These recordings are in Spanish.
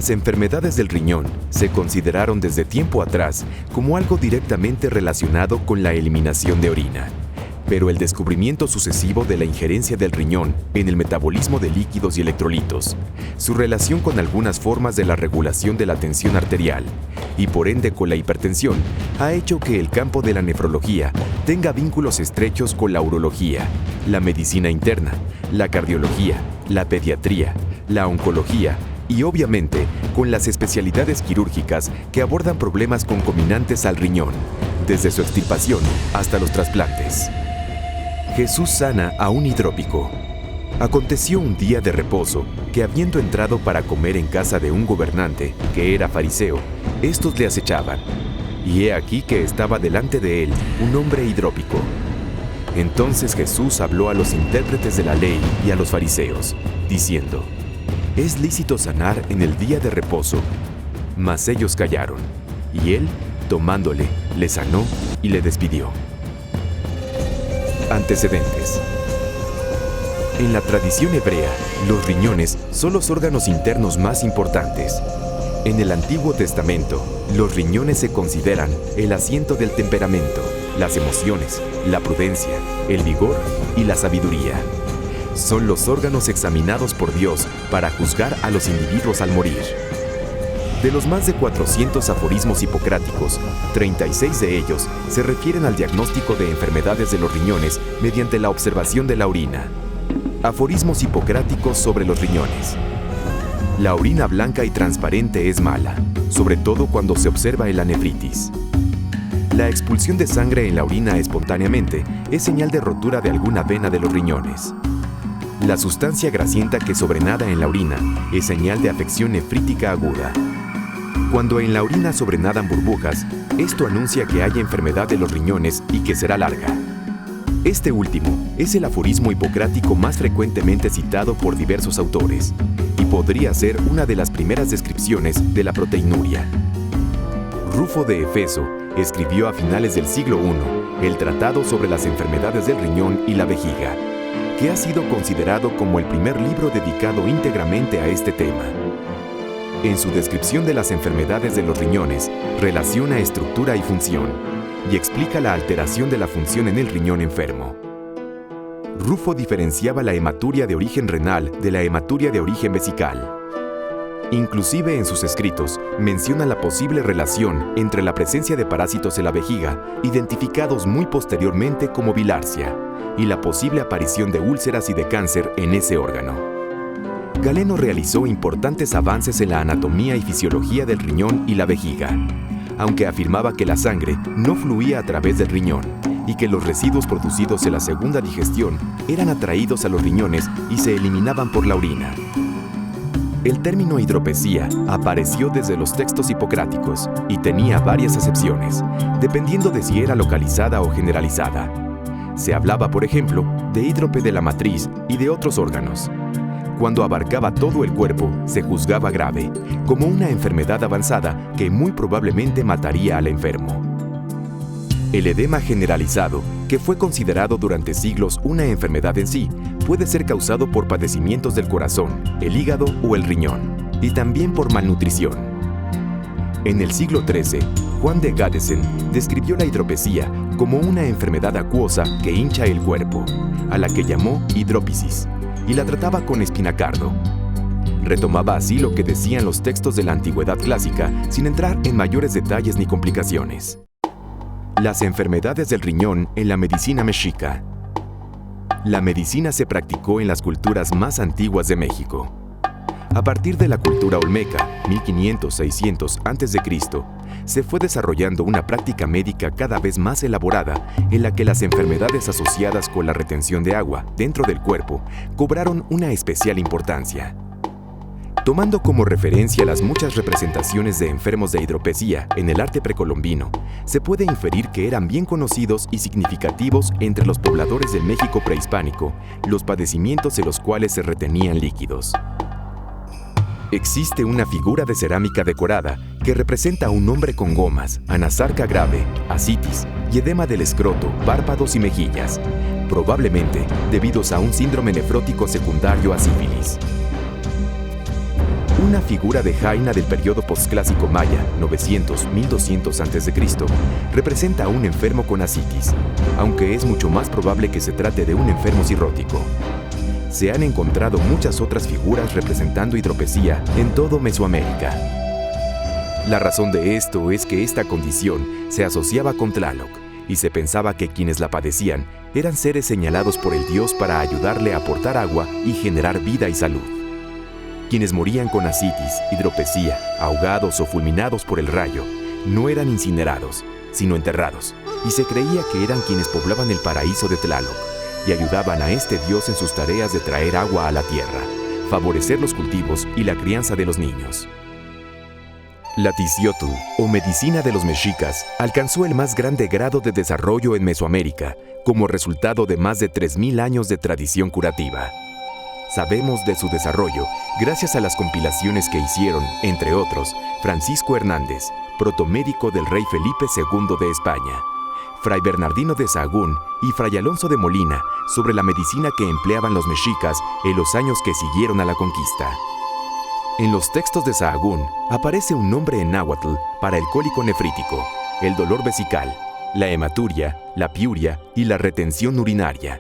Las enfermedades del riñón se consideraron desde tiempo atrás como algo directamente relacionado con la eliminación de orina. Pero el descubrimiento sucesivo de la injerencia del riñón en el metabolismo de líquidos y electrolitos, su relación con algunas formas de la regulación de la tensión arterial y por ende con la hipertensión, ha hecho que el campo de la nefrología tenga vínculos estrechos con la urología, la medicina interna, la cardiología, la pediatría, la oncología y obviamente con las especialidades quirúrgicas que abordan problemas concomitantes al riñón, desde su extirpación hasta los trasplantes. Jesús sana a un hidrópico. Aconteció un día de reposo que, habiendo entrado para comer en casa de un gobernante, que era fariseo, estos le acechaban. Y he aquí que estaba delante de él un hombre hidrópico. Entonces Jesús habló a los intérpretes de la ley y a los fariseos, diciendo: ¿Es lícito sanar en el día de reposo? Mas ellos callaron. Y él, tomándole, le sanó y le despidió. Antecedentes. En la tradición hebrea, los riñones son los órganos internos más importantes. En el Antiguo Testamento, los riñones se consideran el asiento del temperamento, las emociones, la prudencia, el vigor y la sabiduría. Son los órganos examinados por Dios para juzgar a los individuos al morir. De los más de 400 aforismos hipocráticos, 36 de ellos se refieren al diagnóstico de enfermedades de los riñones mediante la observación de la orina. Aforismos hipocráticos sobre los riñones. La orina blanca y transparente es mala, sobre todo cuando se observa en la nefritis. La expulsión de sangre en la orina espontáneamente es señal de rotura de alguna vena de los riñones. La sustancia grasienta que sobrenada en la orina es señal de afección nefrítica aguda. Cuando en la orina sobrenadan burbujas, esto anuncia que hay enfermedad de los riñones y que será larga. Este último es el aforismo hipocrático más frecuentemente citado por diversos autores y podría ser una de las primeras descripciones de la proteinuria. Rufo de Efeso escribió a finales del siglo I el Tratado sobre las enfermedades del riñón y la vejiga, que ha sido considerado como el primer libro dedicado íntegramente a este tema. En su descripción de las enfermedades de los riñones, relaciona estructura y función, y explica la alteración de la función en el riñón enfermo. Rufo diferenciaba la hematuria de origen renal de la hematuria de origen vesical. Inclusive en sus escritos menciona la posible relación entre la presencia de parásitos en la vejiga, identificados muy posteriormente como bilarcia, y la posible aparición de úlceras y de cáncer en ese órgano. Galeno realizó importantes avances en la anatomía y fisiología del riñón y la vejiga, aunque afirmaba que la sangre no fluía a través del riñón y que los residuos producidos en la segunda digestión eran atraídos a los riñones y se eliminaban por la orina. El término hidropesía apareció desde los textos hipocráticos y tenía varias acepciones, dependiendo de si era localizada o generalizada. Se hablaba, por ejemplo, de hidrope de la matriz y de otros órganos. Cuando abarcaba todo el cuerpo, se juzgaba grave, como una enfermedad avanzada que muy probablemente mataría al enfermo. El edema generalizado, que fue considerado durante siglos una enfermedad en sí, puede ser causado por padecimientos del corazón, el hígado o el riñón, y también por malnutrición. En el siglo XIII, Juan de Gadesen describió la hidropesía como una enfermedad acuosa que hincha el cuerpo, a la que llamó hidrópisis, y la trataba con espinacardo. Retomaba así lo que decían los textos de la antigüedad clásica sin entrar en mayores detalles ni complicaciones. Las enfermedades del riñón en la medicina mexica. La medicina se practicó en las culturas más antiguas de México. A partir de la cultura olmeca, 1500-600 a.C., se fue desarrollando una práctica médica cada vez más elaborada en la que las enfermedades asociadas con la retención de agua dentro del cuerpo cobraron una especial importancia. Tomando como referencia las muchas representaciones de enfermos de hidropesía en el arte precolombino, se puede inferir que eran bien conocidos y significativos entre los pobladores del México prehispánico los padecimientos en los cuales se retenían líquidos. Existe una figura de cerámica decorada que representa a un hombre con gomas, anasarca grave, asitis y edema del escroto, párpados y mejillas, probablemente debidos a un síndrome nefrótico secundario a sífilis. Una figura de Jaina del periodo postclásico maya, 900-1200 a.C., representa a un enfermo con ascitis, aunque es mucho más probable que se trate de un enfermo cirrótico. Se han encontrado muchas otras figuras representando hidropesía en todo Mesoamérica. La razón de esto es que esta condición se asociaba con Tlaloc y se pensaba que quienes la padecían eran seres señalados por el dios para ayudarle a aportar agua y generar vida y salud. Quienes morían con ascitis, hidropesía, ahogados o fulminados por el rayo, no eran incinerados, sino enterrados, y se creía que eran quienes poblaban el paraíso de Tlaloc y ayudaban a este dios en sus tareas de traer agua a la tierra, favorecer los cultivos y la crianza de los niños. La Ticiotl, o medicina de los mexicas, alcanzó el más grande grado de desarrollo en Mesoamérica, como resultado de más de 3.000 años de tradición curativa. Sabemos de su desarrollo gracias a las compilaciones que hicieron, entre otros, Francisco Hernández, protomédico del rey Felipe II de España, Fray Bernardino de Sahagún y Fray Alonso de Molina sobre la medicina que empleaban los mexicas en los años que siguieron a la conquista. En los textos de Sahagún aparece un nombre en náhuatl para el cólico nefrítico, el dolor vesical, la hematuria, la piuria y la retención urinaria.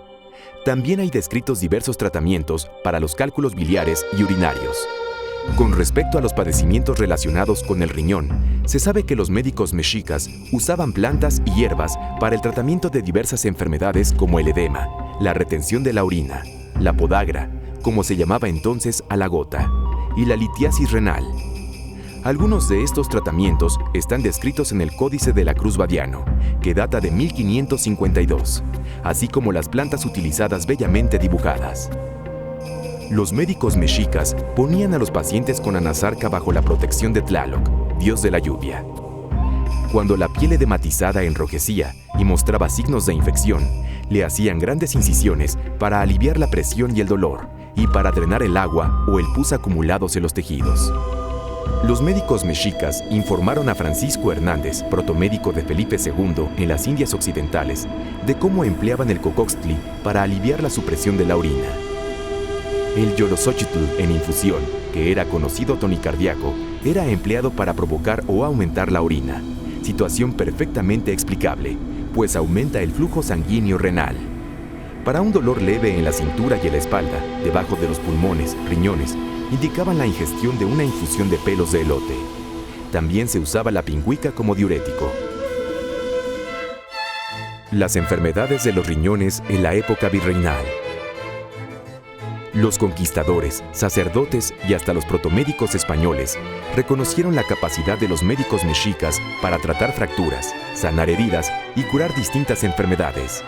También hay descritos diversos tratamientos para los cálculos biliares y urinarios. Con respecto a los padecimientos relacionados con el riñón, se sabe que los médicos mexicas usaban plantas y hierbas para el tratamiento de diversas enfermedades como el edema, la retención de la orina, la podagra, como se llamaba entonces a la gota, y la litiasis renal. Algunos de estos tratamientos están descritos en el Códice de la Cruz Badiano, que data de 1552, así como las plantas utilizadas bellamente dibujadas. Los médicos mexicas ponían a los pacientes con anasarca bajo la protección de Tlaloc, dios de la lluvia. Cuando la piel edematizada enrojecía y mostraba signos de infección, le hacían grandes incisiones para aliviar la presión y el dolor, y para drenar el agua o el pus acumulados en los tejidos. Los médicos mexicas informaron a Francisco Hernández, protomédico de Felipe II en las Indias Occidentales, de cómo empleaban el cocoxtli para aliviar la supresión de la orina. El yoloxochitl en infusión, que era conocido tonicardíaco, era empleado para provocar o aumentar la orina, situación perfectamente explicable, pues aumenta el flujo sanguíneo renal. Para un dolor leve en la cintura y en la espalda, debajo de los pulmones, riñones, indicaban la ingestión de una infusión de pelos de elote. También se usaba la pingüica como diurético. Las enfermedades de los riñones en la época virreinal. Los conquistadores, sacerdotes y hasta los protomédicos españoles reconocieron la capacidad de los médicos mexicas para tratar fracturas, sanar heridas y curar distintas enfermedades.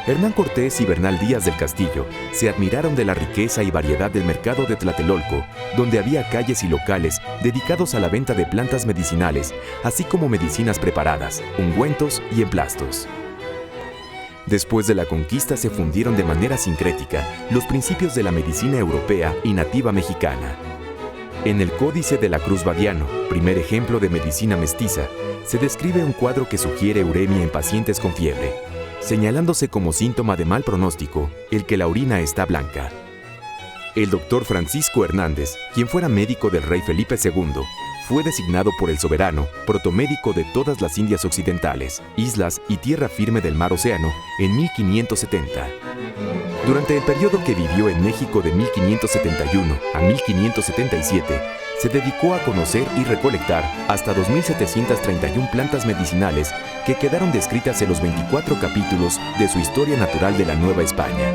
Hernán Cortés y Bernal Díaz del Castillo se admiraron de la riqueza y variedad del mercado de Tlatelolco, donde había calles y locales dedicados a la venta de plantas medicinales, así como medicinas preparadas, ungüentos y emplastos. Después de la conquista se fundieron de manera sincrética los principios de la medicina europea y nativa mexicana. En el Códice de la Cruz Badiano, primer ejemplo de medicina mestiza, se describe un cuadro que sugiere uremia en pacientes con fiebre, señalándose como síntoma de mal pronóstico el que la orina está blanca. El doctor Francisco Hernández, quien fuera médico del rey Felipe II, fue designado por el soberano protomédico de todas las Indias Occidentales, islas y tierra firme del mar Océano en 1570. Durante el periodo que vivió en México de 1571 a 1577, se dedicó a conocer y recolectar hasta 2.731 plantas medicinales que quedaron descritas en los 24 capítulos de su Historia Natural de la Nueva España.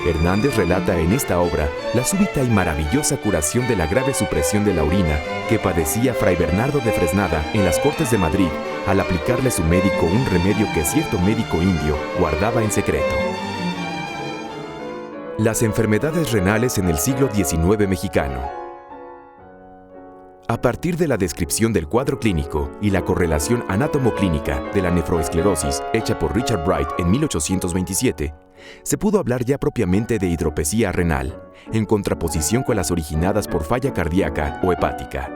Hernández relata en esta obra la súbita y maravillosa curación de la grave supresión de la orina que padecía Fray Bernardo de Fresnada en las Cortes de Madrid al aplicarle a su médico un remedio que cierto médico indio guardaba en secreto. Las enfermedades renales en el siglo XIX mexicano. A partir de la descripción del cuadro clínico y la correlación anátomo-clínica de la nefroesclerosis hecha por Richard Bright en 1827, se pudo hablar ya propiamente de hidropesía renal, en contraposición con las originadas por falla cardíaca o hepática.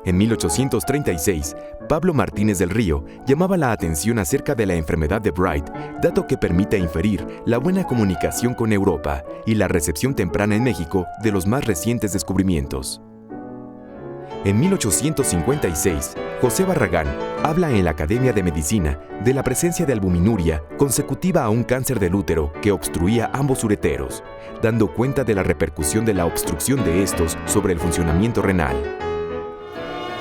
En 1836, Pablo Martínez del Río llamaba la atención acerca de la enfermedad de Bright, dato que permite inferir la buena comunicación con Europa y la recepción temprana en México de los más recientes descubrimientos. En 1856, José Barragán habla en la Academia de Medicina de la presencia de albuminuria consecutiva a un cáncer del útero que obstruía ambos ureteros, dando cuenta de la repercusión de la obstrucción de estos sobre el funcionamiento renal.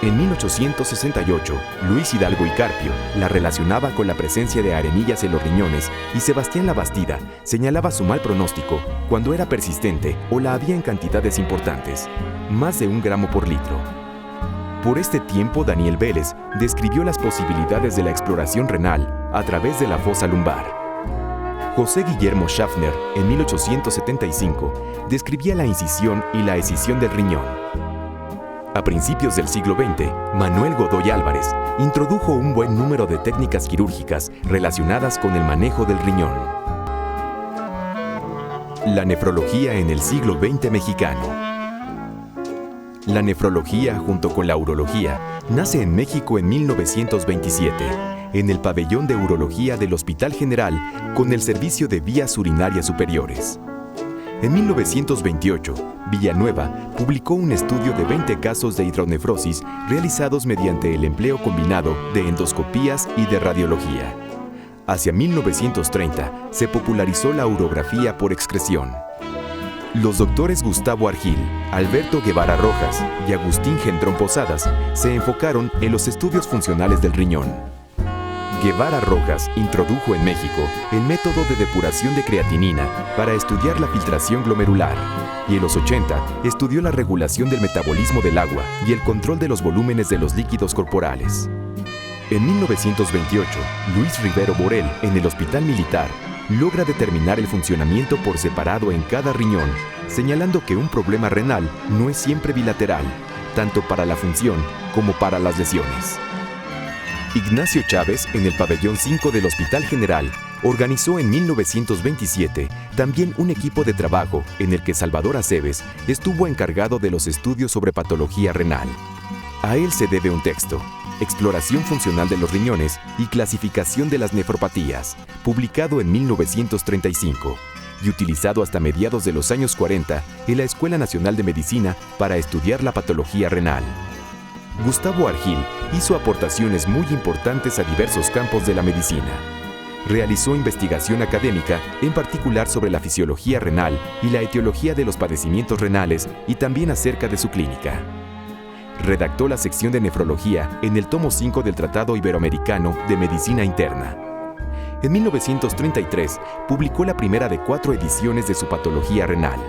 En 1868, Luis Hidalgo y Carpio la relacionaba con la presencia de arenillas en los riñones y Sebastián Labastida señalaba su mal pronóstico cuando era persistente o la había en cantidades importantes, más de 1 gramo por litro. Por este tiempo, Daniel Vélez describió las posibilidades de la exploración renal a través de la fosa lumbar. José Guillermo Schaffner, en 1875, describía la incisión y la escisión del riñón. A principios del siglo XX, Manuel Godoy Álvarez introdujo un buen número de técnicas quirúrgicas relacionadas con el manejo del riñón. La nefrología en el siglo XX mexicano. La nefrología, junto con la urología, nace en México en 1927, en el pabellón de urología del Hospital General, con el servicio de vías urinarias superiores. En 1928, Villanueva publicó un estudio de 20 casos de hidronefrosis realizados mediante el empleo combinado de endoscopías y de radiología. Hacia 1930, se popularizó la urografía por excreción. Los doctores Gustavo Argil, Alberto Guevara Rojas y Agustín Gendrón Posadas se enfocaron en los estudios funcionales del riñón. Guevara Rojas introdujo en México el método de depuración de creatinina para estudiar la filtración glomerular, y en los 80 estudió la regulación del metabolismo del agua y el control de los volúmenes de los líquidos corporales. En 1928, Luis Rivero Borel, en el Hospital Militar, logra determinar el funcionamiento por separado en cada riñón, señalando que un problema renal no es siempre bilateral, tanto para la función como para las lesiones. Ignacio Chávez, en el pabellón 5 del Hospital General, organizó en 1927 también un equipo de trabajo en el que Salvador Aceves estuvo encargado de los estudios sobre patología renal. A él se debe un texto, Exploración funcional de los riñones y clasificación de las nefropatías, publicado en 1935 y utilizado hasta mediados de los años 40 en la Escuela Nacional de Medicina para estudiar la patología renal. Gustavo Argil hizo aportaciones muy importantes a diversos campos de la medicina. Realizó investigación académica, en particular sobre la fisiología renal y la etiología de los padecimientos renales y también acerca de su clínica. Redactó la sección de nefrología en el tomo 5 del Tratado Iberoamericano de Medicina Interna. En 1933 publicó la primera de 4 ediciones de su patología renal.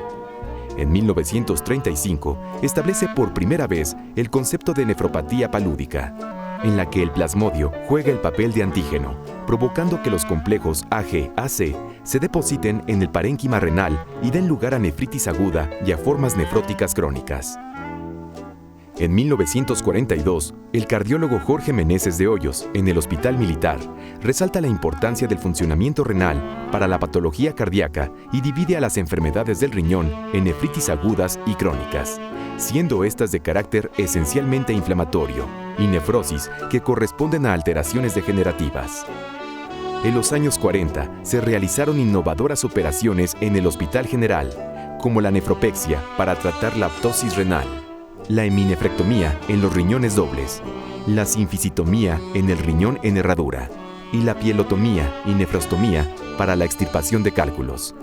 En 1935 establece por primera vez el concepto de nefropatía palúdica, en la que el plasmodio juega el papel de antígeno, provocando que los complejos Ag-Ac se depositen en el parénquima renal y den lugar a nefritis aguda y a formas nefróticas crónicas. En 1942, el cardiólogo Jorge Meneses de Hoyos, en el Hospital Militar, resalta la importancia del funcionamiento renal para la patología cardíaca y divide a las enfermedades del riñón en nefritis agudas y crónicas, siendo estas de carácter esencialmente inflamatorio, y nefrosis que corresponden a alteraciones degenerativas. En los años 40 se realizaron innovadoras operaciones en el Hospital General, como la nefropexia para tratar la ptosis renal, la heminefrectomía en los riñones dobles, la simficitomía en el riñón en herradura y la pielotomía y nefrostomía para la extirpación de cálculos.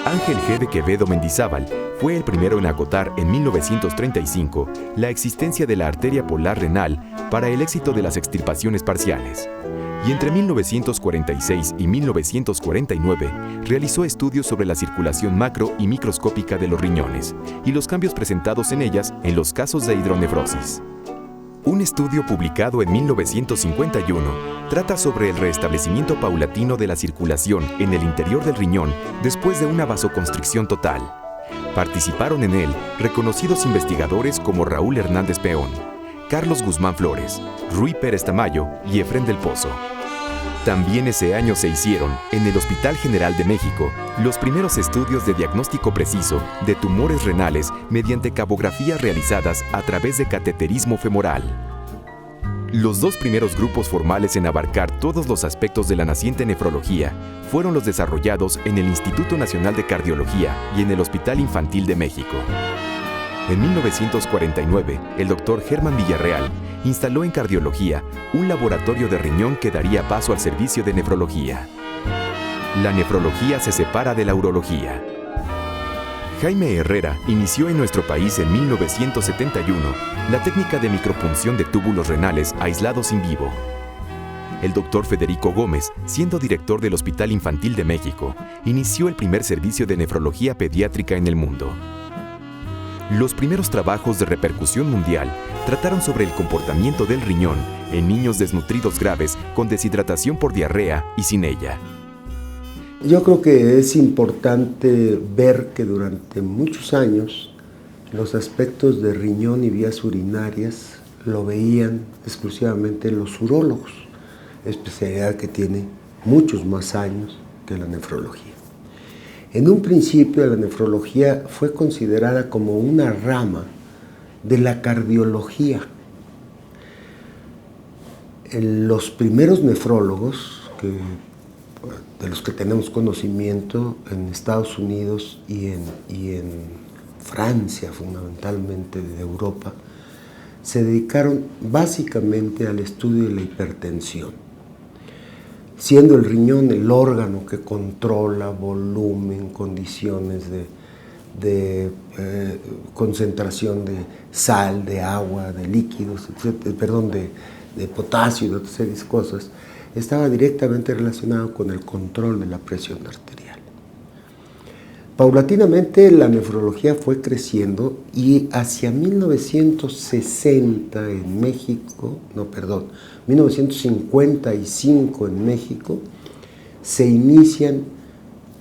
Ángel G. de Quevedo Mendizábal fue el primero en acotar en 1935 la existencia de la arteria polar renal para el éxito de las extirpaciones parciales. Y entre 1946 y 1949 realizó estudios sobre la circulación macro y microscópica de los riñones y los cambios presentados en ellas en los casos de hidronefrosis. Un estudio publicado en 1951 trata sobre el restablecimiento paulatino de la circulación en el interior del riñón después de una vasoconstricción total. Participaron en él reconocidos investigadores como Raúl Hernández Peón, Carlos Guzmán Flores, Rui Pérez Tamayo y Efrén del Pozo. También ese año se hicieron, en el Hospital General de México, los primeros estudios de diagnóstico preciso de tumores renales mediante cabografías realizadas a través de cateterismo femoral. Los dos primeros grupos formales en abarcar todos los aspectos de la naciente nefrología fueron los desarrollados en el Instituto Nacional de Cardiología y en el Hospital Infantil de México. En 1949, el doctor Germán Villarreal instaló en cardiología un laboratorio de riñón que daría paso al servicio de nefrología. La nefrología se separa de la urología. Jaime Herrera inició en nuestro país en 1971 la técnica de micropunción de túbulos renales aislados in vivo. El doctor Federico Gómez, siendo director del Hospital Infantil de México, inició el primer servicio de nefrología pediátrica en el mundo. Los primeros trabajos de repercusión mundial trataron sobre el comportamiento del riñón en niños desnutridos graves con deshidratación por diarrea y sin ella. Yo creo que es importante ver que durante muchos años los aspectos de riñón y vías urinarias lo veían exclusivamente los urólogos, especialidad que tiene muchos más años que la nefrología. En un principio la nefrología fue considerada como una rama de la cardiología. Los primeros nefrólogos, de los que tenemos conocimiento en Estados Unidos y en Francia, fundamentalmente de Europa, se dedicaron básicamente al estudio de la hipertensión, siendo el riñón el órgano que controla volumen, condiciones de concentración de sal, de agua, de líquidos, de potasio y de otras series de cosas, estaba directamente relacionado con el control de la presión arterial. Paulatinamente la nefrología fue creciendo y hacia 1955 en México, se inician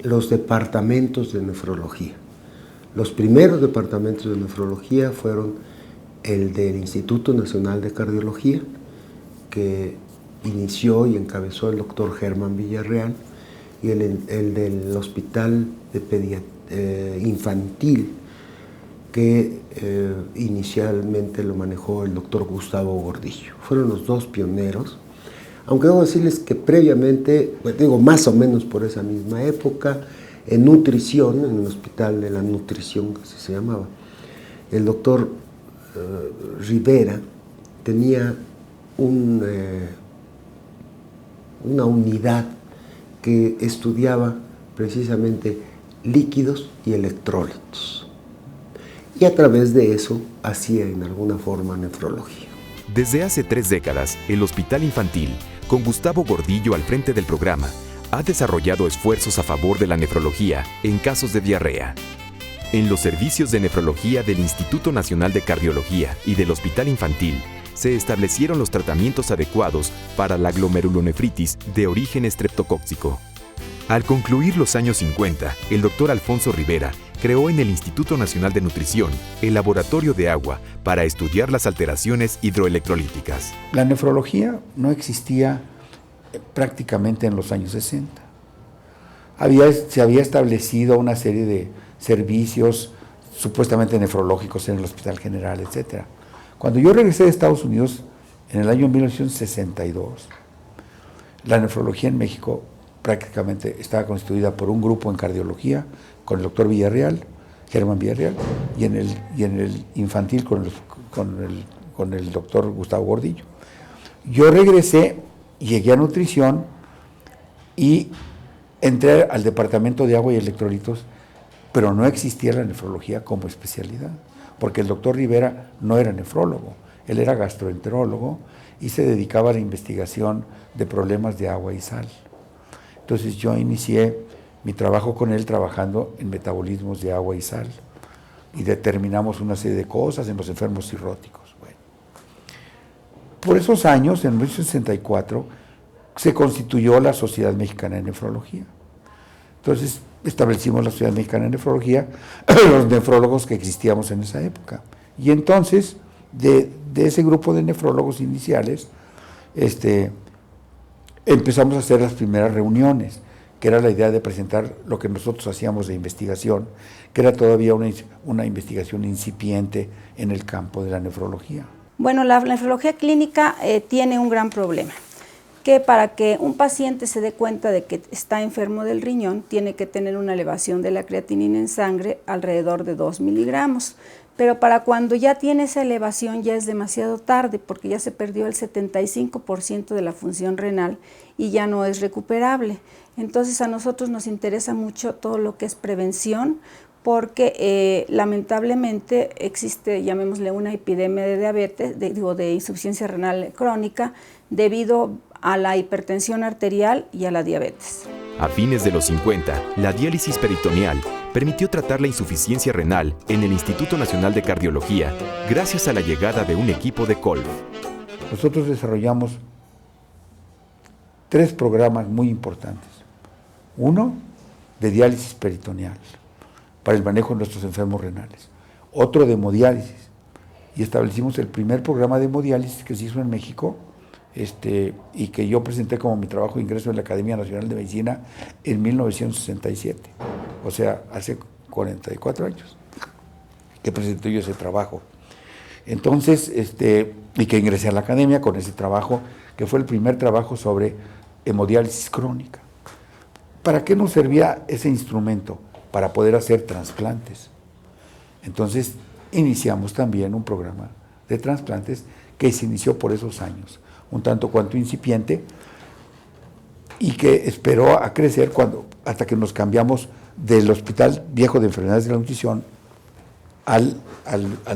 los departamentos de nefrología. Los primeros departamentos de nefrología fueron el del Instituto Nacional de Cardiología, que inició y encabezó el doctor Germán Villarreal, y el del Hospital Infantil, que inicialmente lo manejó el doctor Gustavo Gordillo. Fueron los dos pioneros, aunque debo decirles que previamente, más o menos por esa misma época, en nutrición, en el Hospital de la Nutrición, que así se llamaba, el doctor Rivera tenía una unidad que estudiaba precisamente líquidos y electrolitos. Y a través de eso hacía en alguna forma nefrología. Desde hace 3 décadas, el Hospital Infantil, con Gustavo Gordillo al frente del programa, ha desarrollado esfuerzos a favor de la nefrología en casos de diarrea. En los servicios de nefrología del Instituto Nacional de Cardiología y del Hospital Infantil, se establecieron los tratamientos adecuados para la glomerulonefritis de origen estreptocóxico. Al concluir los años 50, el doctor Alfonso Rivera creó en el Instituto Nacional de Nutrición el Laboratorio de Agua para estudiar las alteraciones hidroelectrolíticas. La nefrología no existía prácticamente en los años 60. Se había establecido una serie de servicios supuestamente nefrológicos en el Hospital General, etc. Cuando yo regresé de Estados Unidos, en el año 1962, la nefrología en México prácticamente estaba constituida por un grupo en cardiología, con el doctor Villarreal, Germán Villarreal, y en el infantil con el doctor Gustavo Gordillo. Yo regresé, llegué a nutrición y entré al departamento de agua y electrolitos, pero no existía la nefrología como especialidad, porque el doctor Rivera no era nefrólogo, él era gastroenterólogo y se dedicaba a la investigación de problemas de agua y sal. Entonces yo inicié mi trabajo con él trabajando en metabolismos de agua y sal y determinamos una serie de cosas en los enfermos cirróticos. Bueno, por esos años, en 1964, se constituyó la Sociedad Mexicana de Nefrología. Entonces establecimos la Sociedad Mexicana de Nefrología, los nefrólogos que existíamos en esa época. Y entonces, de ese grupo de nefrólogos iniciales, empezamos a hacer las primeras reuniones, que era la idea de presentar lo que nosotros hacíamos de investigación, que era todavía una investigación incipiente en el campo de la nefrología. Bueno, la nefrología clínica tiene un gran problema, que para que un paciente se dé cuenta de que está enfermo del riñón, tiene que tener una elevación de la creatinina en sangre alrededor de 2 miligramos. Pero para cuando ya tiene esa elevación ya es demasiado tarde, porque ya se perdió el 75% de la función renal y ya no es recuperable. Entonces a nosotros nos interesa mucho todo lo que es prevención, porque lamentablemente existe, llamémosle, una epidemia de diabetes, de insuficiencia renal crónica, debido a la hipertensión arterial y a la diabetes. A fines de los 50, la diálisis peritoneal permitió tratar la insuficiencia renal en el Instituto Nacional de Cardiología gracias a la llegada de un equipo de Kolb. Nosotros desarrollamos 3 programas muy importantes. Uno, de diálisis peritoneal, para el manejo de nuestros enfermos renales. Otro, de hemodiálisis. Y establecimos el primer programa de hemodiálisis que se hizo en México, y que yo presenté como mi trabajo de ingreso en la Academia Nacional de Medicina en 1967, o sea, hace 44 años que presenté yo ese trabajo. Entonces, y que ingresé a la Academia con ese trabajo, que fue el primer trabajo sobre hemodiálisis crónica. ¿Para qué nos servía ese instrumento? Para poder hacer trasplantes. Entonces, iniciamos también un programa de trasplantes que se inició por esos años, un tanto cuanto incipiente, y que esperó a crecer hasta que nos cambiamos del Hospital Viejo de Enfermedades de la Nutrición al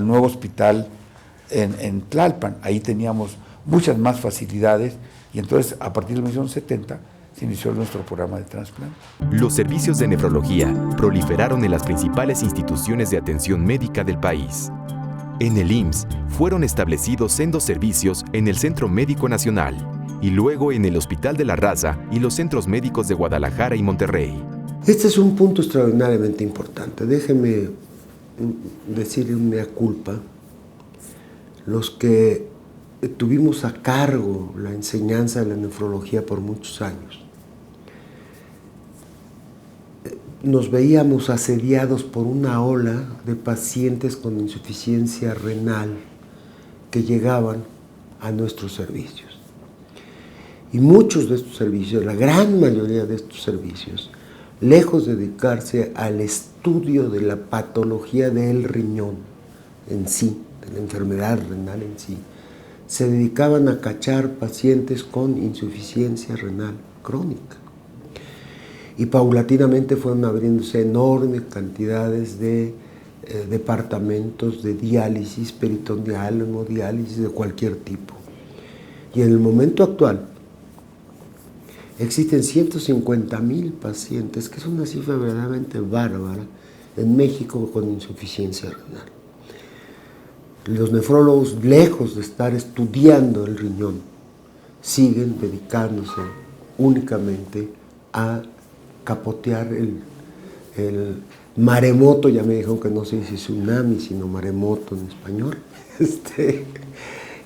nuevo hospital en Tlalpan. Ahí teníamos muchas más facilidades, y entonces a partir de 1970 se inició nuestro programa de trasplante. Los servicios de nefrología proliferaron en las principales instituciones de atención médica del país. En el IMSS fueron establecidos sendos servicios en el Centro Médico Nacional y luego en el Hospital de la Raza y los centros médicos de Guadalajara y Monterrey. Este es un punto extraordinariamente importante. Déjeme decirle un mea culpa. Los que tuvimos a cargo la enseñanza de la nefrología por muchos años, nos veíamos asediados por una ola de pacientes con insuficiencia renal que llegaban a nuestros servicios. Y muchos de estos servicios, la gran mayoría de estos servicios, lejos de dedicarse al estudio de la patología del riñón en sí, de la enfermedad renal en sí, se dedicaban a cachar pacientes con insuficiencia renal crónica. Y paulatinamente fueron abriéndose enormes cantidades de departamentos de diálisis peritoneal, hemodiálisis de cualquier tipo. Y en el momento actual existen 150,000 pacientes, que es una cifra verdaderamente bárbara, en México con insuficiencia renal. Los nefrólogos, lejos de estar estudiando el riñón, siguen dedicándose únicamente a capotear el maremoto. Ya me dijeron que no se dice tsunami, sino maremoto en español,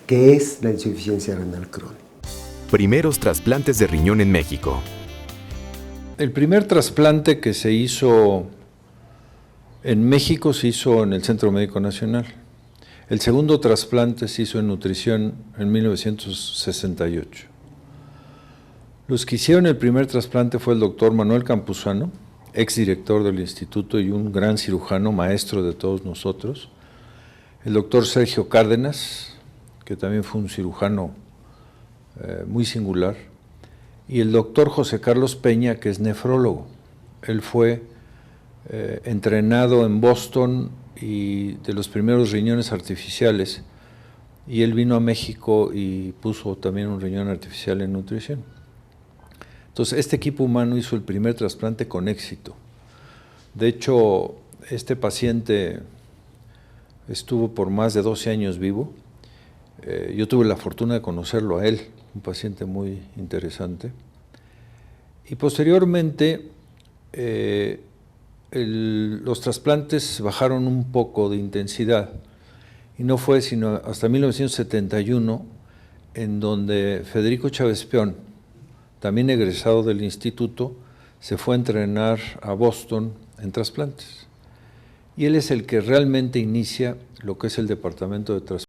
que es la insuficiencia renal crónica. Primeros trasplantes de riñón en México. El primer trasplante que se hizo en México se hizo en el Centro Médico Nacional. El segundo trasplante se hizo en nutrición en 1968. Los que hicieron el primer trasplante fue el doctor Manuel Campuzano, exdirector del instituto y un gran cirujano, maestro de todos nosotros. El doctor Sergio Cárdenas, que también fue un cirujano muy singular. Y el doctor José Carlos Peña, que es nefrólogo. Él fue entrenado en Boston y de los primeros riñones artificiales, y él vino a México y puso también un riñón artificial en nutrición. Entonces, este equipo humano hizo el primer trasplante con éxito. De hecho, este paciente estuvo por más de 12 años vivo. Yo tuve la fortuna de conocerlo a él, un paciente muy interesante. Y posteriormente, los trasplantes bajaron un poco de intensidad, y no fue sino hasta 1971 en donde Federico Chávez Peón, también egresado del instituto, se fue a entrenar a Boston en trasplantes. Y él es el que realmente inicia lo que es el departamento de trasplantes